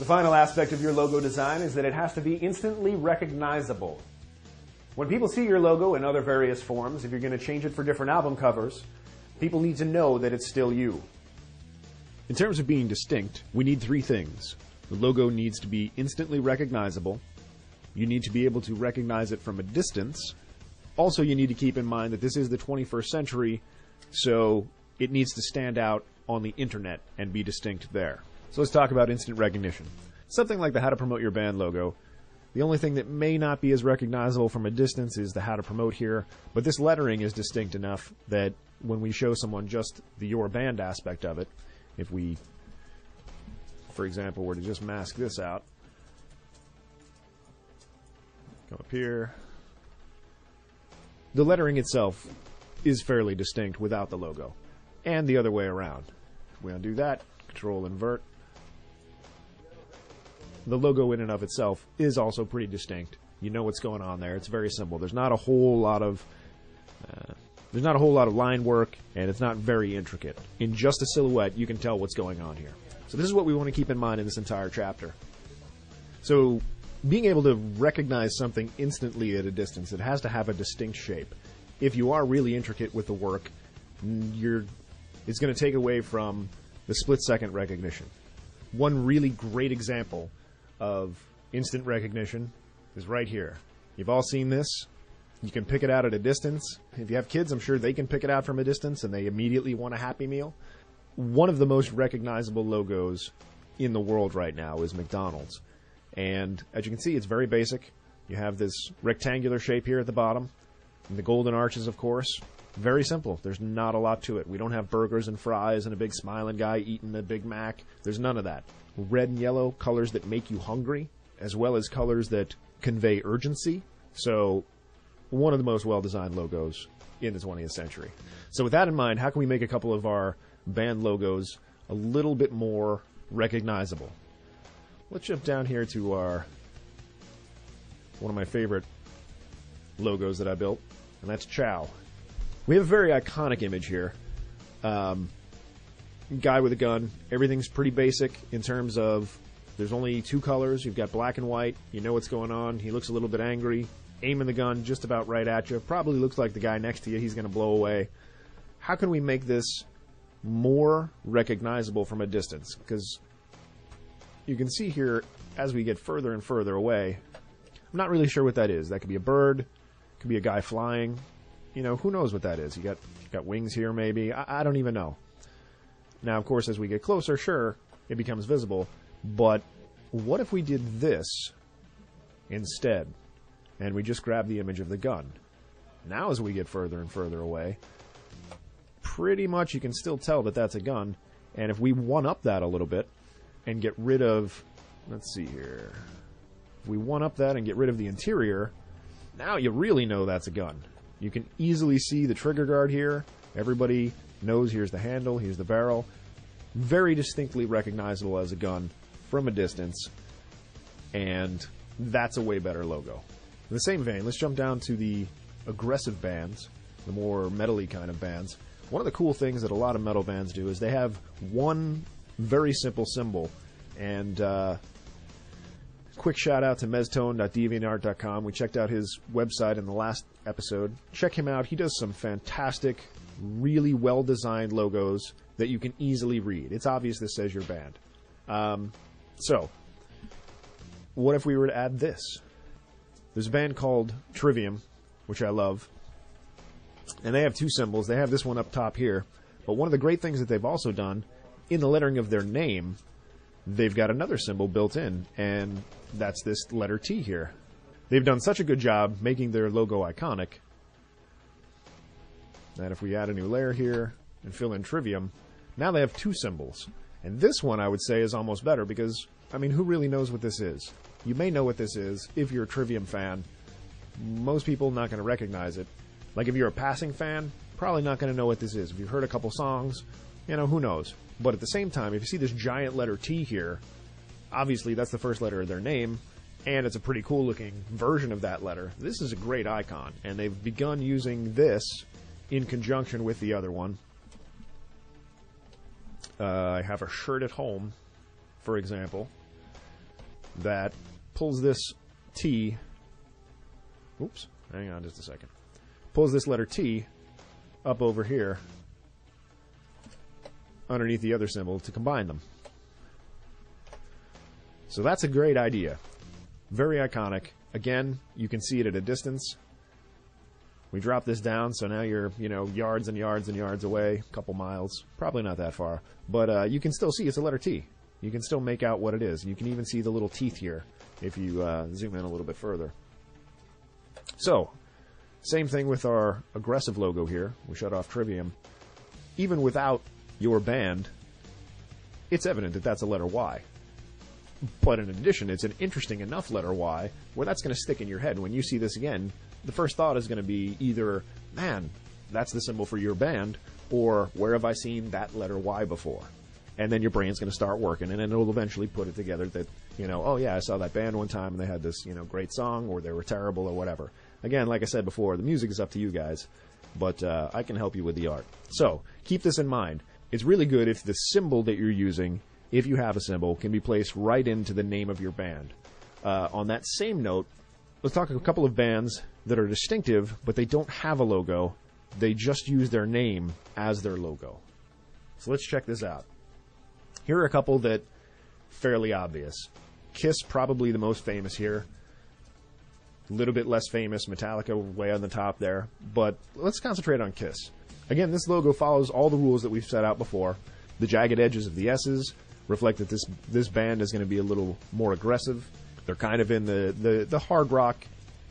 The final aspect of your logo design is that it has to be instantly recognizable. When people see your logo in other various forms, if you're going to change it for different album covers, people need to know that it's still you. In terms of being distinct, we need three things. The logo needs to be instantly recognizable. You need to be able to recognize it from a distance. Also, you need to keep in mind that this is the 21st century, so it needs to stand out on the internet and be distinct there. So let's talk about instant recognition. Something like the How to Promote Your Band logo. The only thing that may not be as recognizable from a distance is the How to Promote here, but this lettering is distinct enough that when we show someone just the Your Band aspect of it, if we, for example, were to just mask this out, come up here, the lettering itself is fairly distinct without the logo, and the other way around. If we undo that, Control Invert, the logo in and of itself is also pretty distinct. You know what's going on there. It's very simple. There's not a whole lot of line work, and it's not very intricate. In just a silhouette, you can tell what's going on here. So this is what we want to keep in mind in this entire chapter. So being able to recognize something instantly at a distance, it has to have a distinct shape. If you are really intricate with the work, it's going to take away from the split-second recognition. One really great example of instant recognition is right here. You've all seen this. You can pick it out at a distance. If you have kids, I'm sure they can pick it out from a distance and they immediately want a Happy Meal. One of the most recognizable logos in the world right now is McDonald's. And as you can see, it's very basic. You have this rectangular shape here at the bottom, and the golden arches, of course. Very simple. There's not a lot to it. We don't have burgers and fries and a big smiling guy eating a Big Mac. There's none of that. Red and yellow, colors that make you hungry, as well as colors that convey urgency. So one of the most well-designed logos in the 20th century. So with that in mind, how can we make a couple of our band logos a little bit more recognizable? Let's jump down here to one of my favorite logos that I built, and that's Chow. We have a very iconic image here. Guy with a gun. Everything's pretty basic in terms of there's only two colors. You've got black and white. You know what's going on. He looks a little bit angry. Aiming the gun just about right at you. Probably looks like the guy next to you. He's going to blow away. How can we make this more recognizable from a distance? Because you can see here, as we get further and further away, I'm not really sure what that is. That could be a bird. It could be a guy flying. You know, who knows what that is? You got wings here, maybe. I don't even know. Now, of course, as we get closer, sure, it becomes visible. But what if we did this instead? And we just grab the image of the gun. Now, as we get further and further away, pretty much you can still tell that that's a gun. And if we one-up that a little bit and get rid of, let's see here. If we one-up that and get rid of the interior, now you really know that's a gun. You can easily see the trigger guard here. Everybody knows here's the handle, here's the barrel. Very distinctly recognizable as a gun from a distance. And that's a way better logo. In the same vein, let's jump down to the aggressive bands, the more metal-y kind of bands. One of the cool things that a lot of metal bands do is they have one very simple symbol. And quick shout out to meztone.deviantart.com. We checked out his website in the last episode. Check him out. He does some fantastic, really well-designed logos that you can easily read. It's obvious this says your band. So, what if we were to add this? There's a band called Trivium, which I love. And they have two symbols. They have this one up top here. But one of the great things that they've also done, in the lettering of their name, they've got another symbol built in. And that's this letter T here. They've done such a good job making their logo iconic that if we add a new layer here and fill in Trivium, now they have two symbols. And this one, I would say, is almost better because, I mean, who really knows what this is? You may know what this is if you're a Trivium fan. Most people not going to recognize it. Like if you're a passing fan, probably not going to know what this is. If you've heard a couple songs, you know, who knows? But at the same time, if you see this giant letter T here, obviously that's the first letter of their name, and it's a pretty cool looking version of that letter. This is a great icon, and they've begun using this in conjunction with the other one. I have a shirt at home, for example. that pulls this T. Oops, hang on just a second. Pulls this letter T up over here underneath the other symbol to combine them. So that's a great idea. Very iconic. Again, you can see it at a distance. We drop this down, so now you're, yards and yards and yards away, a couple miles. Probably not that far. But you can still see it's a letter T. You can still make out what it is. You can even see the little teeth here if you zoom in a little bit further. So, same thing with our aggressive logo here. We shut off Trivium. Even without your band, it's evident that that's a letter Y. But in addition, it's an interesting enough letter Y where that's going to stick in your head. When you see this again, the first thought is going to be either, man, that's the symbol for your band, or where have I seen that letter Y before? And then your brain's going to start working, and then it'll eventually put it together that, oh yeah, I saw that band one time and they had this, great song, or they were terrible, or whatever. Again, like I said before, the music is up to you guys, but I can help you with the art. So, keep this in mind. It's really good if the symbol that you're using, if you have a symbol, can be placed right into the name of your band. On that same note, let's talk a couple of bands that are distinctive, but they don't have a logo. They just use their name as their logo. So let's check this out. Here are a couple that fairly obvious. Kiss, probably the most famous here. A little bit less famous, Metallica way on the top there. But let's concentrate on Kiss. Again, this logo follows all the rules that we've set out before. The jagged edges of the S's reflect that this band is going to be a little more aggressive. They're kind of in the hard rock,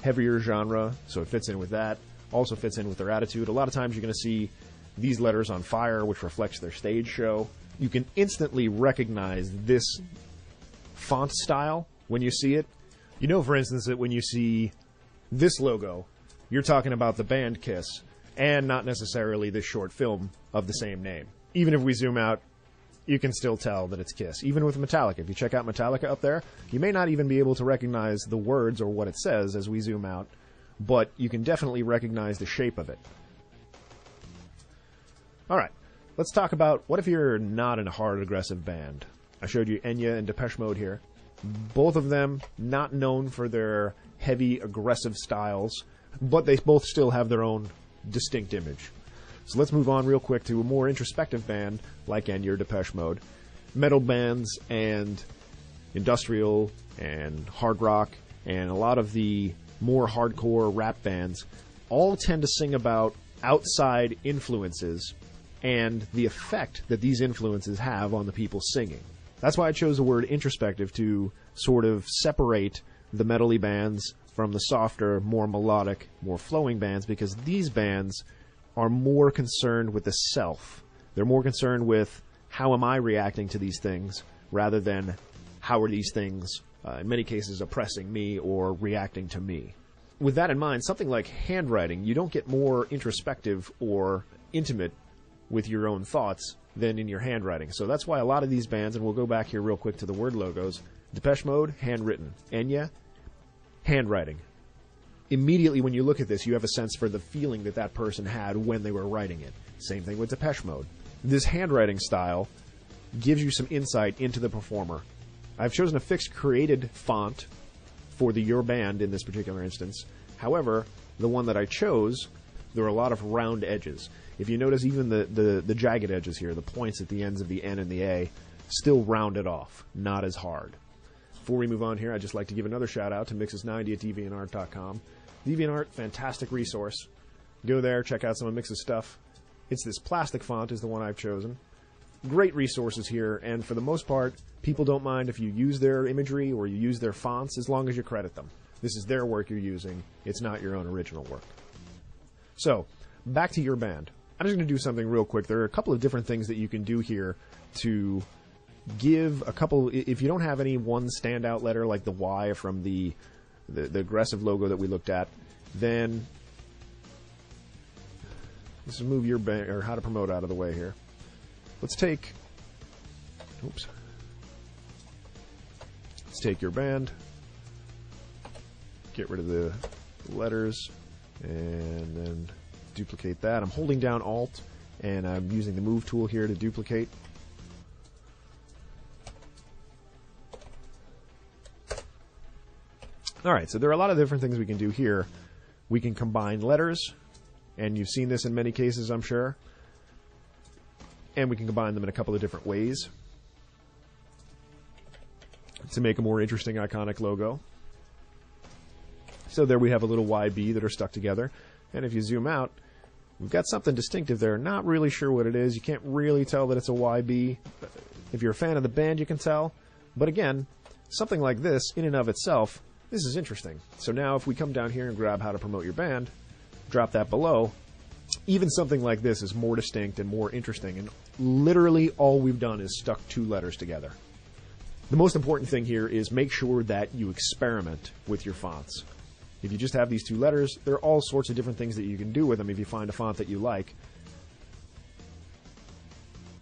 heavier genre, so it fits in with that. Also fits in with their attitude. A lot of times you're going to see these letters on fire, which reflects their stage show. You can instantly recognize this font style when you see it. You know, for instance, that when you see this logo, you're talking about the band Kiss, and not necessarily this short film of the same name. Even if we zoom out, you can still tell that it's Kiss. Even with Metallica, if you check out Metallica up there, you may not even be able to recognize the words or what it says as we zoom out, but you can definitely recognize the shape of it. Alright, let's talk about what if you're not in a hard, aggressive band. I showed you Enya and Depeche Mode here. Both of them not known for their heavy, aggressive styles, but they both still have their own distinct image. So let's move on real quick to a more introspective band like Enya or Depeche Mode. Metal bands and industrial and hard rock and a lot of the more hardcore rap bands all tend to sing about outside influences and the effect that these influences have on the people singing. That's why I chose the word introspective to sort of separate the metal-y bands from the softer, more melodic, more flowing bands, because these bands are more concerned with the self. They're more concerned with how am I reacting to these things rather than how are these things, in many cases, oppressing me or reacting to me. With that in mind, something like handwriting, you don't get more introspective or intimate with your own thoughts than in your handwriting. So that's why a lot of these bands, and we'll go back here real quick to the word logos, Depeche Mode, handwritten. Enya, handwriting. Immediately when you look at this, you have a sense for the feeling that that person had when they were writing it. Same thing with Depeche Mode. This handwriting style gives you some insight into the performer. I've chosen a fixed created font for the Your Band in this particular instance. However, the one that I chose, there are a lot of round edges. If you notice, even the jagged edges here, the points at the ends of the N and the A, still rounded off, not as hard. Before we move on here, I'd just like to give another shout out to Mixes90 at DeviantArt.com. DeviantArt, fantastic resource. Go there, check out some of Mix's stuff. It's this plastic font is the one I've chosen. Great resources here, and for the most part, people don't mind if you use their imagery or you use their fonts as long as you credit them. This is their work you're using. It's not your own original work. So, back to Your Band. I'm just going to do something real quick. There are a couple of different things that you can do here to give a couple, if you don't have any one standout letter like the Y from the aggressive logo that we looked at, then let's move Your Band, or How to Promote, out of the way here. Let's take Your Band, get rid of the letters, and then duplicate that. I'm holding down Alt, and I'm using the Move tool here to duplicate. All right, so there are a lot of different things we can do here. We can combine letters, and you've seen this in many cases, I'm sure. And we can combine them in a couple of different ways to make a more interesting, iconic logo. So there we have a little YB that are stuck together. And if you zoom out, we've got something distinctive there. Not really sure what it is. You can't really tell that it's a YB. If you're a fan of the band, you can tell. But again, something like this, in and of itself, this is interesting. So now if we come down here and grab how to promote your band, drop that below, even something like this is more distinct and more interesting. And literally all we've done is stuck two letters together. The most important thing here is make sure that you experiment with your fonts. If you just have these two letters, there are all sorts of different things that you can do with them if you find a font that you like.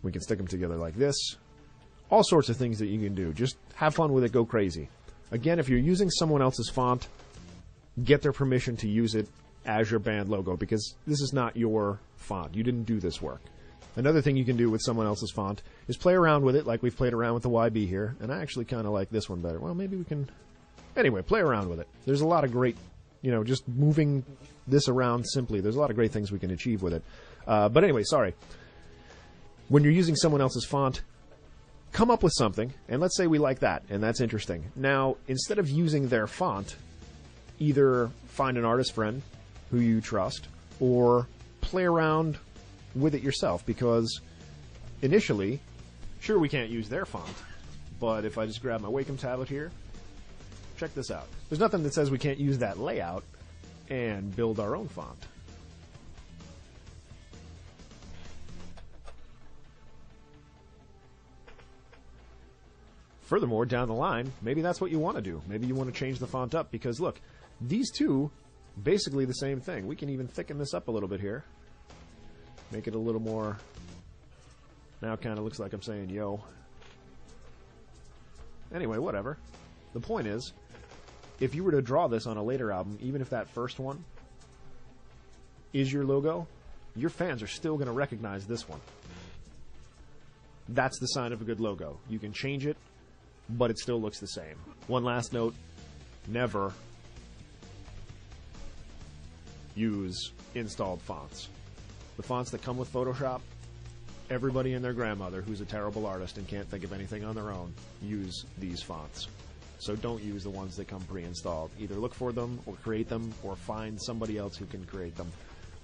We can stick them together like this. All sorts of things that you can do. Just have fun with it, go crazy. Again, if you're using someone else's font, get their permission to use it as your band logo, because this is not your font. You didn't do this work. Another thing you can do with someone else's font is play around with it like we've played around with the YB here, and I actually kind of like this one better. Well, maybe we can... Anyway, play around with it. There's a lot of great, just moving this around simply, there's a lot of great things we can achieve with it. But anyway, sorry. When you're using someone else's font, come up with something, and let's say we like that, and that's interesting. Now, instead of using their font, either find an artist friend who you trust, or play around with it yourself, because initially, sure, we can't use their font, but if I just grab my Wacom tablet here, check this out. There's nothing that says we can't use that layout and build our own font. Furthermore, down the line, maybe that's what you want to do. Maybe you want to change the font up, because look, these two, basically the same thing. We can even thicken this up a little bit here. Make it a little more, now it kind of looks like I'm saying yo. Anyway, whatever. The point is, if you were to draw this on a later album, even if that first one is your logo, your fans are still going to recognize this one. That's the sign of a good logo. You can change it, but it still looks the same. One last note, never use installed fonts. The fonts that come with Photoshop, everybody and their grandmother who's a terrible artist and can't think of anything on their own, use these fonts. So don't use the ones that come pre-installed. Either look for them or create them or find somebody else who can create them.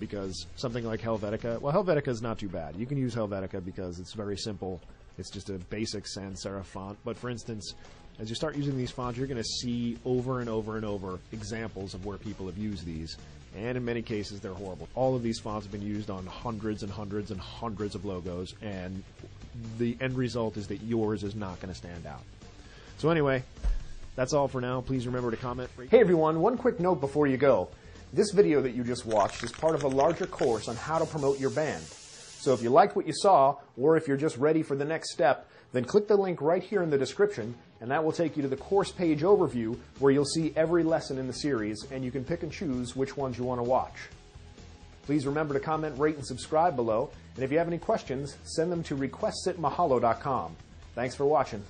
Because something like Helvetica, well, Helvetica is not too bad. You can use Helvetica because it's very simple. It's just a basic sans serif font. But for instance, as you start using these fonts, you're going to see over and over and over examples of where people have used these. And in many cases, they're horrible. All of these fonts have been used on hundreds and hundreds and hundreds of logos. And the end result is that yours is not going to stand out. So anyway, that's all for now. Please remember to comment. Hey everyone, one quick note before you go. This video that you just watched is part of a larger course on how to promote your band. So if you liked what you saw, or if you're just ready for the next step, then click the link right here in the description, and that will take you to the course page overview where you'll see every lesson in the series, and you can pick and choose which ones you want to watch. Please remember to comment, rate, and subscribe below, and if you have any questions, send them to requests@mahalo.com. Thanks for watching.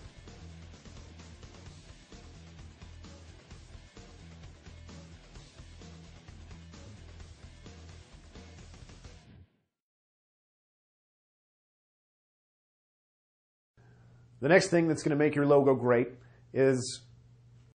The next thing that's going to make your logo great is